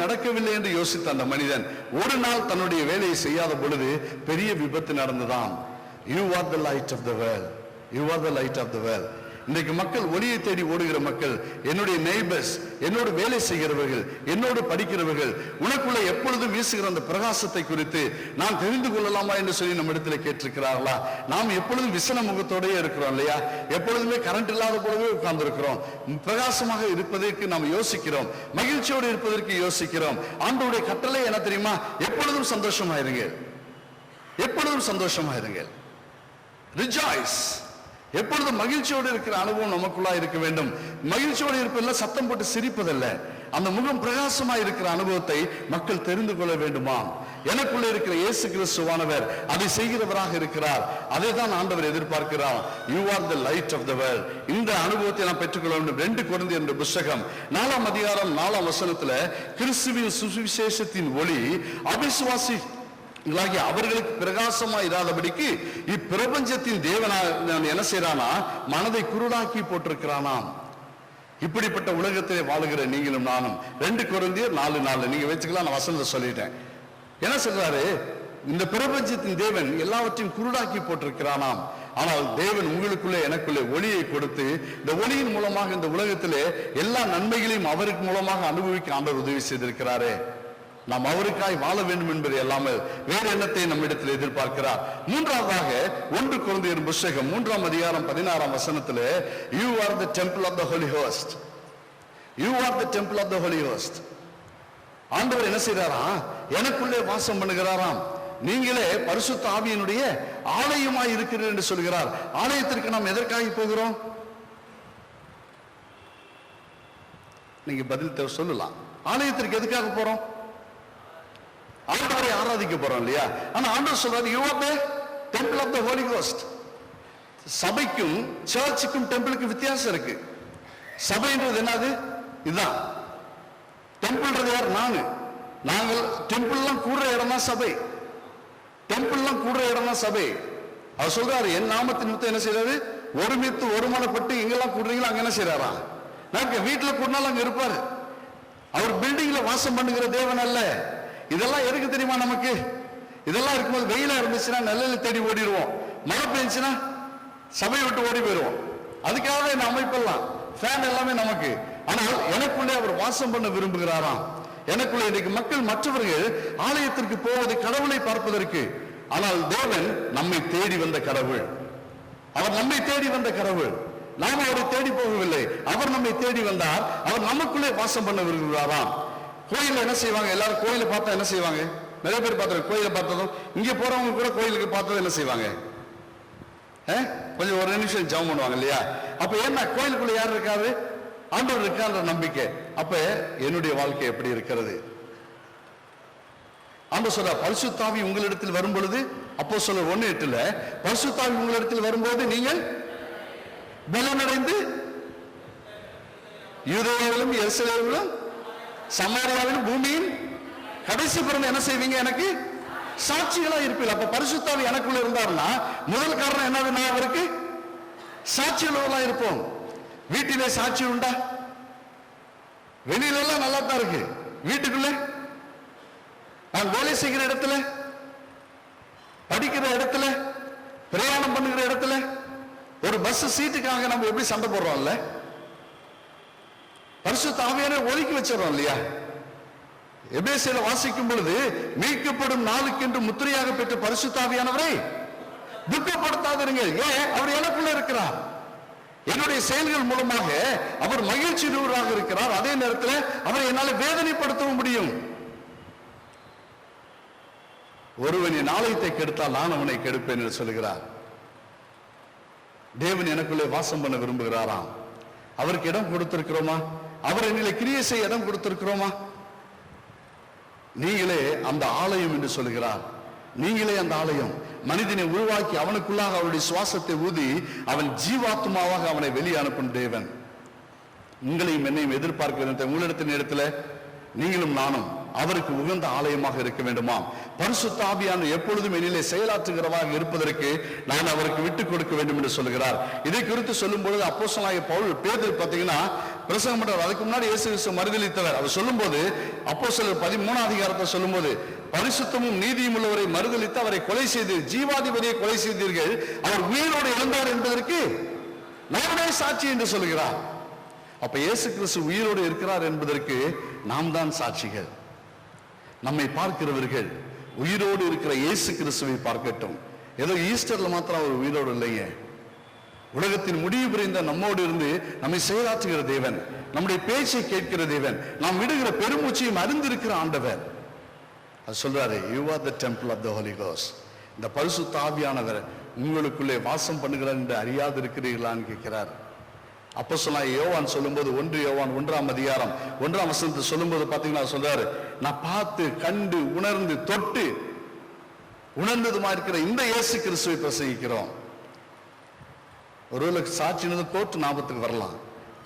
நடக்கவில்லை என்று யோசித்த அந்த மனிதன் ஒரு நாள் தன்னுடைய வேலையை செய்யாத பொழுது பெரிய விபத்து நடந்ததாம். You are the light of the world. You are the light of the world. இன்றைக்கு மக்கள் ஒளியை தேடி ஓடுகிற மக்கள், என்னுடைய நெய்பர்ஸ், என்னோடு வேலை செய்கிறவர்கள், என்னோடு படிக்கிறவர்கள், உனக்குள்ள எப்பொழுதும் வீசுகிற அந்த பிரகாசத்தை குறித்து நாம் தெரிந்து கொள்ளலாமா என்று சொல்லி நம்ம இடத்துல கேட்டிருக்கிறார்களா? நாம் எப்பொழுதும் விசன முகத்தோடயே இருக்கிறோம் இல்லையா? எப்பொழுதுமே கரண்ட் இல்லாத போலவே உட்கார்ந்து இருக்கிறோம். பிரகாசமாக இருப்பதற்கு நாம் யோசிக்கிறோம், மகிழ்ச்சியோடு இருப்பதற்கு யோசிக்கிறோம். ஆண்டவருடைய கட்டளை என்ன தெரியுமா? எப்பொழுதும் சந்தோஷமாயிருங்கள், எப்பொழுதும் சந்தோஷமாயிருங்கள். ரிஜாய்ஸ். எப்பொழுதும் மகிழ்ச்சியோடு இருக்கிற அனுபவம் நமக்குள்ளா இருக்க வேண்டும். மகிழ்ச்சியோடு இருப்பதில் சத்தம் போட்டு சிரிப்பதல்ல, அந்த முகம் பிரகாசமாய் இருக்கிற அனுபவத்தை மக்கள் தெரிந்து கொள்ள வேண்டுமா? எனக்குள்ள இருக்கிற இயேசு கிறிஸ்துவானவர் அதை செய்கிறவராக இருக்கிறார். அதை தான் ஆண்டவர் எதிர்பார்க்கிறார். You are the light of the world. இந்த அனுபவத்தை நாம் பெற்றுக்கொள்ள வேண்டும். 2 கொரிந்தியர் என்ற புத்தகம் 4ஆம் அதிகாரம் 4ஆம் வசனத்துல கிறிஸ்துவின் சுவிசேஷத்தின் ஒளி அவிசுவாசி அவர்களுக்கு பிரகாசமா இராதபடிக்கு இப்பிரபஞ்சத்தின் தேவன் என்ன செய்யறானா? மனதை குருடாக்கி போட்டிருக்கிறானாம். இப்படிப்பட்ட உலகத்திலே வாழுகிற நீங்களும் நானும் 2 கொரிந்தியர் 4:4 நீங்க வச்சுக்கலாம், நான் வசனத்தை சொல்லிட்டேன். என்ன சொல்றாரு? இந்த பிரபஞ்சத்தின் தேவன் எல்லாவற்றையும் குருடாக்கி போட்டிருக்கிறானாம். ஆனால் தேவன் உங்களுக்குள்ளே எனக்குள்ளே ஒளியை கொடுத்து இந்த ஒளியின் மூலமாக இந்த உலகத்திலே எல்லா நன்மைகளையும் அவருக்கு மூலமாக அனுபவிக்க ஆண்டவர் உதவி செய்திருக்கிறாரே. நாம் அவருக்காய் வாழ வேண்டும் என்பது எல்லாமே வேறு எண்ணத்தை நம்மிடத்தில் எதிர்பார்க்கிறார். மூன்றாவதாக 1 கொரிந்தியர் புத்தகம் 3ஆம் அதிகாரம் 16ஆம் வசனத்திலே You are the temple of the Holy Ghost. You are the temple of the Holy Ghost. ஆண்டவர் என்ன செய்றாரா? எனக்குள்ளே வாசம் பண்ணுகிறாராம். நீங்களே பரிசுத்த ஆவியினுடைய ஆலயமாய் இருக்கிறீர்கள் என்று சொல்கிறார். ஆலயத்திற்கு நாம் எதற்காக போகிறோம்? நீங்க பதில் சொல்லலாம். ஆலயத்திற்கு எதுக்காக போறோம்? ஆண்டவரை ஆராதிக்க போறோம் இல்லையா? ஆனா ஆண்டவர் சொல்றாரு You are the temple of the Holy Ghost. சபைக்கும் சர்ச்சுக்கும் டெம்பிளுக்கும் வித்தியாசம் இருக்கு. சபைன்றது என்னது? இதுதான். டெம்பிள்ன்றது யார்? நாங்கள் டெம்பிள்லாம் கூடுற இடம் தான் சபை. டெம்பிள்லாம் கூடுற இடம் தான் சபை. அவர் சொல்றாரு என் நாமத்தின் நிமித்தம் என்ன செய்யறாரு? ஒருமித்து ஒருமனப்பட்டு எங்கெல்லாம் கூடுறீங்களோ அங்க என்ன செய்யறாரா? நாங்க வீட்டுல கூடினாலும் அங்க இருப்பாரு. அவர் பில்டிங்ல வாசம் பண்ணுகிற தேவன் அல்ல. இதெல்லாம் எதுக்கு தெரியுமா நமக்கு? இதெல்லாம் இருக்கும்போது வெயிலா இருந்துச்சுன்னா நிழல தேடி ஓடிடுவோம், மழை பெஞ்சுன்னா சபையை விட்டு ஓடி போயிடுவோம். அதுக்காக இந்த அமைப்பெல்லாம் ஃபேன் எல்லாமே நமக்கு. ஆனால் எனக்குள்ளே அவர் வாசம் பண்ண விரும்புகிறாராம். எனக்குள்ளே இன்னைக்கு மக்கள் மற்றவர்கள் ஆலயத்திற்கு போவது கடவுளை பார்ப்பதற்கு. ஆனால் தேவன் நம்மை தேடி வந்த கடவுள். அவர் நம்மை தேடி வந்த கடவுள். நாம் அவரை தேடி போகவில்லை, அவர் நம்மை தேடி வந்தார். அவர் நமக்குள்ளே வாசம் பண்ண விரும்புகிறாராம். கோயில என்ன செய்வாங்க? எல்லாரும் கோயிலை பார்த்தா என்ன செய்வாங்க? நிறைய பேர் பார்த்தோம். கோயிலை பார்த்ததும் இங்க போறவங்க கூட கோயிலுக்கு பார்த்ததும் என்ன செய்வாங்க? கொஞ்சம் ஒரு நிமிஷம் ஜெபம் பண்ணுவாங்க இல்லையா? அப்ப என்ன கோயிலுக்குள்ள யார் இருக்காரு? ஆண்டவர் இருக்கான்ற நம்பிக்கை. அப்ப என்னுடைய வாழ்க்கை எப்படி இருக்கிறது? ஆண்டவர் சொல்ற பரிசுத்த ஆவி உங்களிடத்தில் வரும் பொழுது, அப்போஸ்தலர் 1:8 பரிசுத்த ஆவி உங்களிடத்தில் வரும்போது நீங்கள் பலனடைந்து யூதேயாவிலும் எருசலேமிலும் சமாரியாவிலும் பூமியின் கடைசி பிறந்து என்ன செய்வீங்க? எனக்கு சாட்சிகளா இருப்பீங்க. அப்ப பரிசுத்த ஆவி எனக்குள்ள இருந்தாருன்னா முதல் காரணம் என்னது? நான் அவருக்கு சாட்சிகளா இருப்போம். வீட்டிலே சாட்சி உண்டா? வெளியில எல்லாம் நல்லா தான் இருக்கு. வீட்டுக்குள்ள, நான் வேலை செய்கிற இடத்துல, படிக்கிற இடத்துல, பிரயாணம் பண்ணுகிற இடத்துல, ஒரு பஸ் சீட்டுக்காக நம்ம எப்படி சண்டை போடுறோம்ல? பரிசுத்த ஆவியானவரை ஒதுக்கி வச்சிடறோம் இல்லையா? எபேசியர் வாசிக்கும் பொழுது மீட்கப்படும் நாளுக்கென்று முத்திரையாக பெற்ற பரிசுத்த ஆவியானவரை துக்கப்படுத்தாதிருங்கள். ஏன்? அவர் எனக்குள்ள இருக்கிறார். என்னுடைய செயல்கள் மூலமாக அவர் மகிழ்ச்சி நூறாக இருக்கிறார். அதே நேரத்தில் அவரை என்னால் வேதனைப்படுத்தவும் முடியும். ஒருவன் என் ஆலயத்தை கெடுத்தால் நான் அவனை கெடுப்பேன் என்று சொல்கிறார். தேவன் எனக்குள்ளே வாசம் பண்ண விரும்புகிறாராம். அவருக்கு இடம் கொடுத்திருக்கிறோமா? அவர் என்னிலே கிரியை செய்ய இடம் கொடுத்திருக்கிறோமா? நீங்களே அந்த ஆலயம் என்று சொல்கிறார். நீங்களே அந்த ஆலயம். மனிதனை உருவாக்கி அவனுக்குள்ளாக அவருடைய சுவாசத்தை ஊதி அவன் ஜீவாத்மாவாக அவனை வெளியே அனுப்பும் தேவன் உங்களையும் என்னையும் எதிர்பார்க்கிற உங்களிடத்தின் இடத்துல நீங்களும் நானும் அவருக்கு உகந்த ஆலயமாக இருக்க வேண்டுமாம். பரிசுத்த ஆவியானவர் எப்பொழுதும் என்னிலே செயலாற்றுகிறவராக இருப்பதற்கு நான் அவருக்கு விட்டுக் கொடுக்க வேண்டும் என்று சொல்கிறார். இதை குறித்து சொல்லும் பொழுது அப்போஸ்தலனாகிய பவுல் பேதுரு பார்த்தீங்கன்னா பிரசங்கம் பண்றார். அதுக்கு முன்னாடி இயேசு கிறிஸ்து மறுதலித்தவர். அவர் சொல்லும்போது அப்போஸ்தலர் 13ஆம் அதிகாரத்தை சொல்லும்போது, பரிசுத்தமும் நீதியும் உள்ளவரை மறுதலித்து அவரை கொலை செய்து ஜீவாதிபதியை கொலை செய்தீர்கள், அவர் உயிரோடு எழுந்தார் என்பதற்கு நானே சாட்சி என்று சொல்கிறார். அப்ப இயேசு கிறிஸ்து உயிரோடு இருக்கிறார் என்பதற்கு நாம் தான் சாட்சிகள். நம்மை பார்க்கிறவர்கள் உயிரோடு இருக்கிற இயேசு கிறிஸ்துவை பார்க்கட்டும். ஏதோ ஈஸ்டர்ல மாத்திரம் அவர் உயிரோடு இல்லைங்க. உலகத்தின் முடிவு புரிந்த நம்மோடு இருந்து நம்மை செயலாற்றுகிற தேவன், நம்முடைய பேச்சை கேட்கிற தேவன், நாம் விடுகிற பெருமூச்சையும் அறிந்திருக்கிற ஆண்டவர். அது சொல்றாரு, you are the temple of the Holy Ghost. இந்த பரிசுத்த ஆவியானவர் உங்களுக்குள்ளே வாசம் பண்ணுகிறார் என்று அறியாது இருக்கிறீர்களான்னு கேட்கிறார். அப்போஸ்தலனாகிய யோவான் சொல்லும்போது 1 யோவான் 1ஆம் அதிகாரம் 1ஆம் வசனத்தை சொல்லும்போது பாத்தீங்கன்னா சொல்றாரு, நான் பார்த்து கண்டு உணர்ந்து தொட்டு உணர்ந்ததுமா இருக்கிற இந்த இயேசு கிறிஸ்துவை பிரசங்கிக்கிறோம். ஒருவேளை சாட்சியானது கோர்ட் ஞாபகத்துக்கு வரலாம்.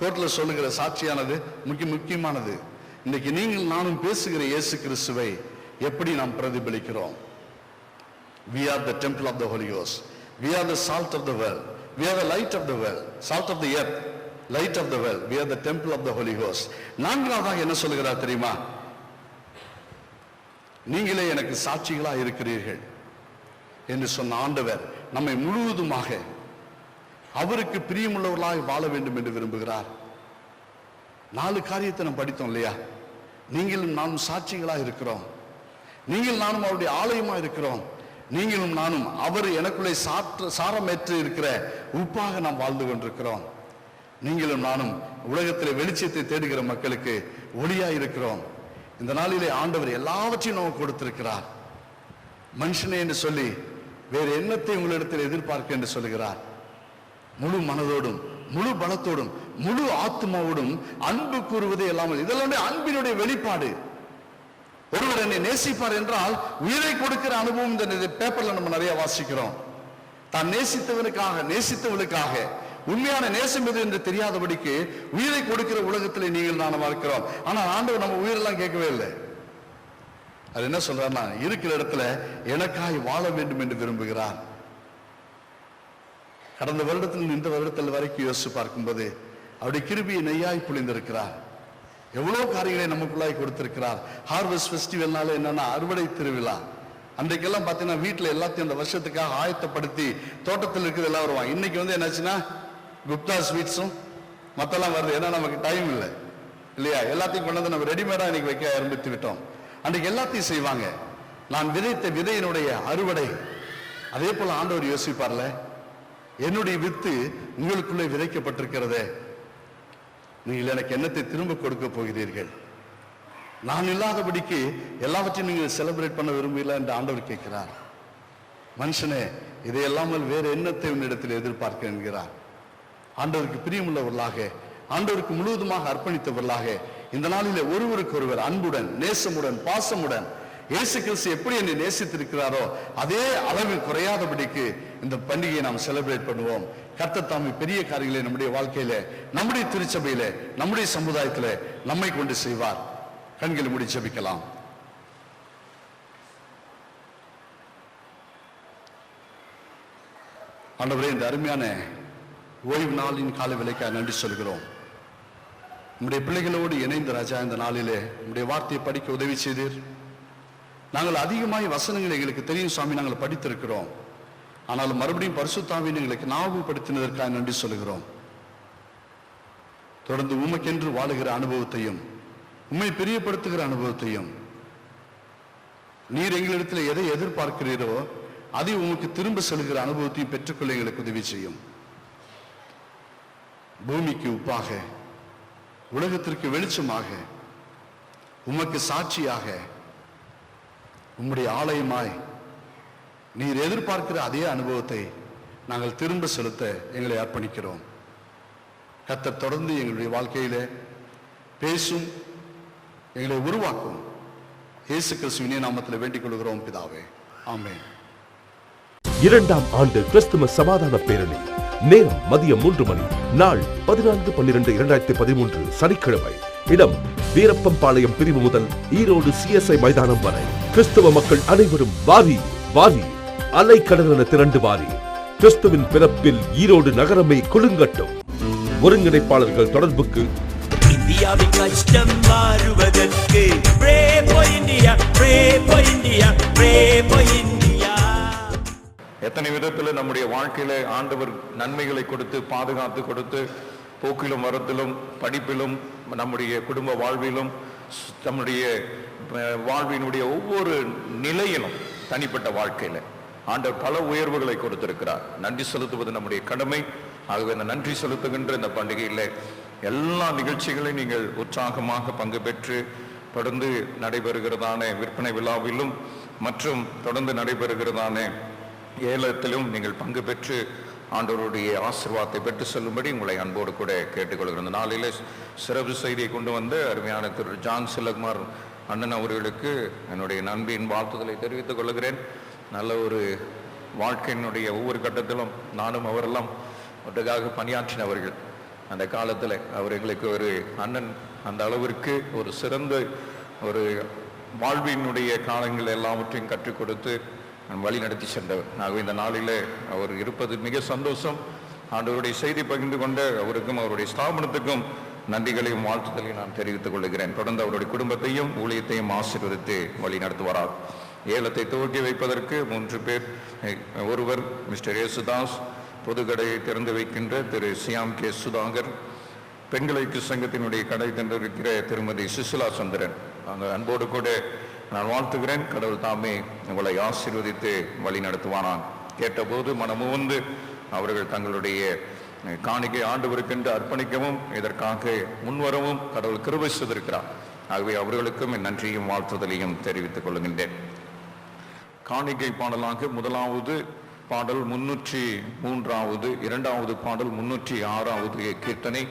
கோர்ட்ல சொல்லுகிற சாட்சியானது முக்கியமானது. இன்னைக்கு நீங்கள் நானும் பேசுகிற இயேசு கிறிஸ்துவை எப்படி நாம் பிரதிபலிக்கிறோம்? We are the temple of the Holy Ghost. We are the salt of the world. We are the light of the world. Salt of the earth, light of the world. We are the temple of the Holy Ghost. நான்காவதாக என்ன சொல்கிறார் தெரியுமா? நீங்களே எனக்கு சாட்சிகளா இருக்கிறீர்கள் என்று சொன்ன ஆண்டவர் நம்மை முழுவதுமாக அவருக்கு பிரியமுள்ளவர்களாக வாழ வேண்டும் என்று விரும்புகிறார். 4 காரியத்தை நாம் படித்தோம் இல்லையா? நீங்களும் நானும் சாட்சிகளா இருக்கிறோம். நீங்கள் நானும் அவருடைய ஆலயமா இருக்கிறோம். நீங்களும் நானும் அவர் எனக்குள்ளே சாரமேற்று இருக்கிற உப்பாக நாம் வாழ்ந்து கொண்டிருக்கிறோம். நீங்களும் நானும் உலகத்தில் வெளிச்சத்தை தேடுகிற மக்களுக்கு ஒளியா இருக்கிறோம். இந்த நாளிலே ஆண்டவர் எல்லாவற்றையும் நமக்கு கொடுத்திருக்கிறார். மனுஷனே என்று சொல்லி வேறு எண்ணத்தை உங்களிடத்தில் எதிர்பார்க்க என்று சொல்லுகிறார். முழு மனதோடும் முழு பலத்தோடும் முழு ஆத்மாவோடும் அன்பு கூறுவதே இல்லாமல், இதெல்லாம் அன்பினுடைய வெளிப்பாடு. ஒருவர் என்னை நேசிப்பார் என்றால் உயிரை கொடுக்கிற அனுபவம் இந்த பேப்பர்ல நம்ம நிறைய வாசிக்கிறோம். தான் நேசித்தவளுக்காக உண்மையான நேசம் எது என்று தெரியாதபடிக்கு உயிரை கொடுக்கிற உலகத்திலே நீங்கள் நானும் இருக்கிறோம். ஆனால் ஆண்டவர் நம்ம உயிரெல்லாம் கேட்கவே இல்லை. அது என்ன சொல்றாருன்னா, இருக்கிற இடத்துல எனக்காய் வாழ வேண்டும் என்று விரும்புகிறார். கடந்த வருடத்தில் இந்த வருடத்தில் வரைக்கும் யோசிச்சு பார்க்கும்போது அவருடைய கிருபையை நெய்யாய் பொழிந்திருக்கிறார். எவ்வளவு காரியங்களை நமக்குள்ளாய் கொடுத்திருக்கிறார். ஹார்வெஸ்ட் ஃபெஸ்டிவல்னால என்னன்னா அறுவடை திருவிழா. அன்றைக்கெல்லாம் பார்த்தீங்கன்னா வீட்டில் எல்லாத்தையும் அந்த வருஷத்துக்காக ஆயத்தப்படுத்தி தோட்டத்தில் இருக்கிறது எல்லாம் வருவாங்க. இன்னைக்கு என்னாச்சுன்னா குப்தா ஸ்வீட்ஸும் மற்றெல்லாம் வருது. ஏன்னா நமக்கு டைம் இல்லை இல்லையா? எல்லாத்தையும் கொண்டு வந்து நம்ம ரெடிமேடா இன்னைக்கு வைக்க ஆரம்பித்து விட்டோம். அன்றைக்கு எல்லாத்தையும் செய்வாங்க. நான் விதைத்த விதையினுடைய அறுவடை. அதே போல ஆண்டவர் யோசிப்பார்ல, என்னுடைய வித்து உங்களுக்குள்ளே விதைக்கப்பட்டிருக்கிறதே, நீங்கள் எனக்கு என்னத்தை திரும்ப கொடுக்க போகிறீர்கள்? நான் இல்லாதபடிக்கு எல்லாவற்றையும் நீங்கள் செலிப்ரேட் பண்ண விரும்பல என்று ஆண்டவர் கேட்கிறார். மனுஷனே, இதை இல்லாமல் வேறு எண்ணத்தை உன்னிடத்தில் எதிர்பார்க்க என்கிறார். ஆண்டவருக்கு பிரியமுள்ளவர்களாக, ஆண்டவருக்கு முழுவதுமாக அர்ப்பணித்தவர்களாக இந்த நாளிலே ஒருவருக்கு ஒருவர் அன்புடன் நேசமுடன் பாசமுடன் இயேசு கிறிஸ்து எப்படி என்னை நேசித்திருக்கிறாரோ அதே அளவில் குறையாதபடிக்கு இந்த பண்டிகையை நாம் செலிப்ரேட் பண்ணுவோம். கர்த்தர் தாமே பெரிய காரியங்களை நம்முடைய வாழ்க்கையில, நம்முடைய திருச்சபையில, நம்முடைய சமுதாயத்தில நம்மை கொண்டு செய்வார். கண்களை மூடி ஜெபிக்கலாம். ஆண்டவரே, இந்த அருமையான ஓய்வு நாளின் கால விலைக்காக நன்றி சொல்கிறோம். நம்முடைய பிள்ளைகளோடு இணைந்த ராஜா இந்த நாளிலே நம்முடைய வார்த்தையை படிக்க உதவி செய்தீர். நாங்கள் அதிகமாய் வசனங்கள் எங்களுக்கு தெரியும் சுவாமி, நாங்கள் படித்திருக்கிறோம். ஆனாலும் மறுபடியும் பரிசுத்த ஆவியை எங்களுக்கு ஞாபகப்படுத்தினதற்காக நன்றி சொல்கிறோம். தொடர்ந்து உமக்கென்று வாழுகிற அனுபவத்தையும் உம்மை பிரியப்படுத்துகிற அனுபவத்தையும், நீர் எங்களிடத்தில் எதை எதிர்பார்க்கிறீரோ அதை உமக்கு திரும்ப செல்கிற அனுபவத்தையும் பெற்றுக்கொள்ள எங்களுக்கு உதவி செய்யும். பூமிக்கு உப்பாக, உலகத்திற்கு வெளிச்சமாக, உமக்கு சாட்சியாக, உம்முடைய ஆலயமாய் நீர் எதிர்பார்க்கிற அதே அனுபவத்தை நாங்கள் திரும்ப செலுத்த எங்களை அர்ப்பணிக்கிறோம். கர்த்தர் தொடர்ந்து எங்களுடைய வாழ்க்கையில பேசும், எங்களை உருவாக்கும். இயேசு கிறிஸ்துவின் நாமத்தில் வேண்டிக் கொள்கிறோம் பிதாவே, ஆமென். 2ஆம் ஆண்டு கிறிஸ்தும சமாதான பேரணி. நேரம் மதியம் 3 மணி. நாள் 14/12/2013 சனிக்கிழமை. இடம் வீரப்பம்பாளையம் பிரிவு முதல் ஈரோடு சிஎஸ்ஐ மைதானம் வரை. கிறிஸ்தவ மக்கள் அனைவரும் வாரி வாரி அலைக்கடலென திரண்டு வாரி. கிறிஸ்துவின் பிறப்பில் ஈரோடு நகரமே குலுங்கட்டும். ஒருங்கிணைப்பாளர்கள் தொடர்புக்கு இந்தியாவின் கஷ்டம் மாறுவதற்கு Pray for India, pray for India, pray for India. எத்தனை விதத்தில் நம்முடைய வாழ்க்கையில ஆண்டவர் நன்மைகளை கொடுத்து பாதுகாத்து கொடுத்து போக்கிலும் வரத்திலும் படிப்பிலும் நம்முடைய குடும்ப வாழ்விலும் நம்முடைய வாழ்வினுடைய ஒவ்வொரு நிலையிலும் தனிப்பட்ட வாழ்க்கையில ஆண்டவர் பல உயர்வுகளை கொடுத்திருக்கிறார். நன்றி செலுத்துவது நம்முடைய கடமை. ஆகவே இந்த நன்றி செலுத்துகின்ற இந்த பண்டிகையில் எல்லா நிகழ்ச்சிகளையும் நீங்கள் உற்சாகமாக பங்கு பெற்று தொடர்ந்து நடைபெறுகிறதான விற்பனை விழாவிலும் மற்றும் தொடர்ந்து நடைபெறுகிறதான ஏலத்திலும் நீங்கள் பங்கு பெற்று ஆண்டவருடைய ஆசீர்வாதத்தை பெற்று செல்லும்படி உங்களை அன்போடு கூட கேட்டுக்கொள்கிறேன். இந்த நாளிலே சிறப்பு செய்தியை கொண்டு வந்த அருமையான திரு ஜான் சிலகுமார் அண்ணன் அவர்களுக்கு என்னுடைய நன்றியின் வாழ்த்துதலை தெரிவித்துக் கொள்கிறேன். நல்ல ஒரு வாழ்க்கையினுடைய ஒவ்வொரு கட்டத்திலும் நானும் அவரெல்லாம் ஒன்றாக பணியாற்றினவர்கள். அந்த காலத்தில் அவர் எங்களுக்கு ஒரு அண்ணன், அந்த அளவிற்கு ஒரு சிறந்த ஒரு வாழ்வினுடைய காலங்கள் எல்லாவற்றையும் கற்றுக் கொடுத்து வழி நடத்தி சென்றவர். ஆகவே இந்த நாளில் அவர் இருப்பது மிக சந்தோஷம். ஆண்டவருடைய செய்தி பகிர்ந்து கொண்ட அவருக்கும் அவருடைய ஸ்தாபனத்துக்கும் நன்றிகளையும் வாழ்த்துதலையும் நான் தெரிவித்துக் கொள்கிறேன். தொடர்ந்து அவருடைய குடும்பத்தையும் ஊழியத்தையும் ஆசீர்வதித்து வழி நடத்துவாரார். ஏலத்தை துவக்கி வைப்பதற்கு 3 பேர். ஒருவர் மிஸ்டர் ஏசுதாஸ், பொதுக்கடையை திறந்து வைக்கின்ற திரு சியாம் கே சுதாகர், பெண்களுக்கு சங்கத்தினுடைய கடை திறந்திருக்கிற திருமதி சுசிலா சந்திரன். அந்த அன்போடு கூட நான் வாழ்த்துகிறேன். கடவுள் தாமே உங்களை ஆசீர்வதித்து வழி நடத்துவானான். கேட்டபோது மனமுவந்து அவர்கள் தங்களுடைய காணிக்கை ஆண்டவருக்கென்று அர்ப்பணிக்கவும் இதற்காக முன்வரவும் கடவுள் கிருபை செய்திருக்கிறார். ஆகவே அவர்களுக்கும் என் நன்றியும் வாழ்த்துதலையும் தெரிவித்துக் கொள்கின்றேன். காணிக்கை பாடலாக முதலாவது பாடல் 303, இரண்டாவது பாடல் 306 கீர்த்தனை,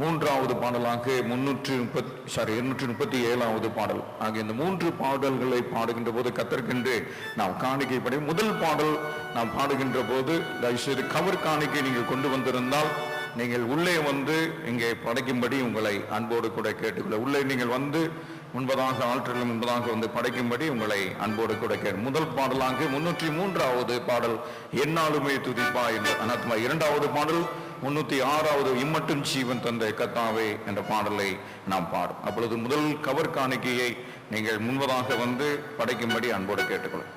மூன்றாவது பாடலாக 237 பாடல் ஆகிய இந்த 3 பாடல்களை பாடுகின்ற போது கத்தற்கென்று நாம் காணிக்கை படி முதல் பாடல் நாம் பாடுகின்ற போது தயவுசெய்து கவர் காணிக்கை நீங்கள் கொண்டு வந்திருந்தால் நீங்கள் உள்ளே வந்து இங்கே படைக்கும்படி உங்களை அன்போடு கூட கேட்டுக்கொள்ள. உள்ளே நீங்கள் வந்து முன்பதாக ஆற்றலும் முன்பதாக வந்து படைக்கும்படி உங்களை அன்போடு கூட முதல் பாடலாக 303 பாடல் எந்நாளுமே துதிப்பா என்ற அனாத்மா, இரண்டாவது பாடல் 306 இம்மட்டும் ஜீவன் தந்த கத்தாவே என்ற பாடலை நாம் பாடும். அப்பொழுது முதல் கவர் காணிக்கையை நீங்கள் முன்பதாக வந்து படைக்கும்படி அன்போடு கேட்டுக்கொள்ளும்.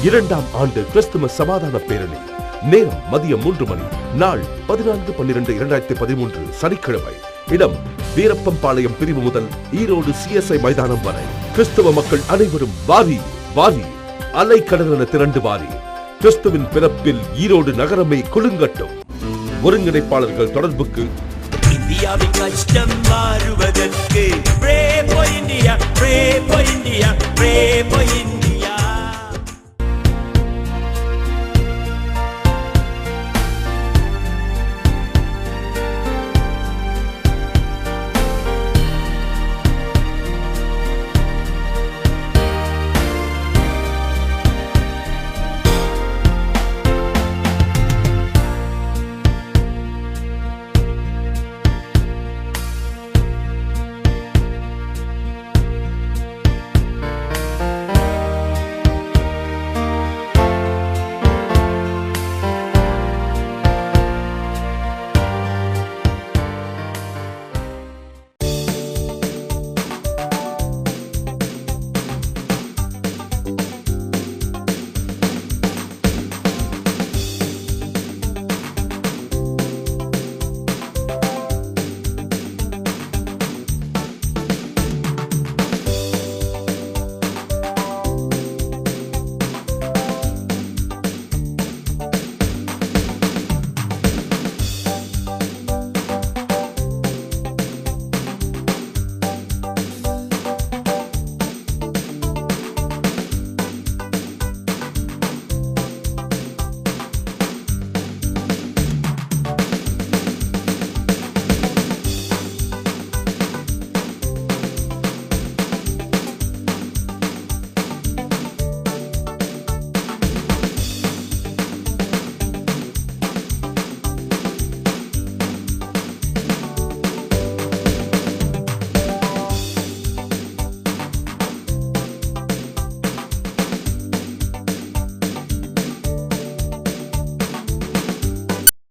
2ஆம் ஆண்டு கிறிஸ்தும சமாதான பேரணி. நேரம் மதியம் 3 மணி. நாள் 14/12/2013 சனிக்கிழமை. இடம் வீரப்பம்பாளையம் பிரிவு முதல் ஈரோடு CSI மைதானம் வரை. கிறிஸ்தவ மக்கள் அனைவரும் வாரி வாரி அலைக்கடலென திரண்டு வாரி. கிறிஸ்துவின் பிறப்பில் ஈரோடு நகரமே குலுங்கட்டும். ஒருங்கிணைப்பாளர்கள் தொடர்புக்கு இந்தியாவின் கஷ்டம் மாறுவதற்கு Pray for India, pray for India, pray for India.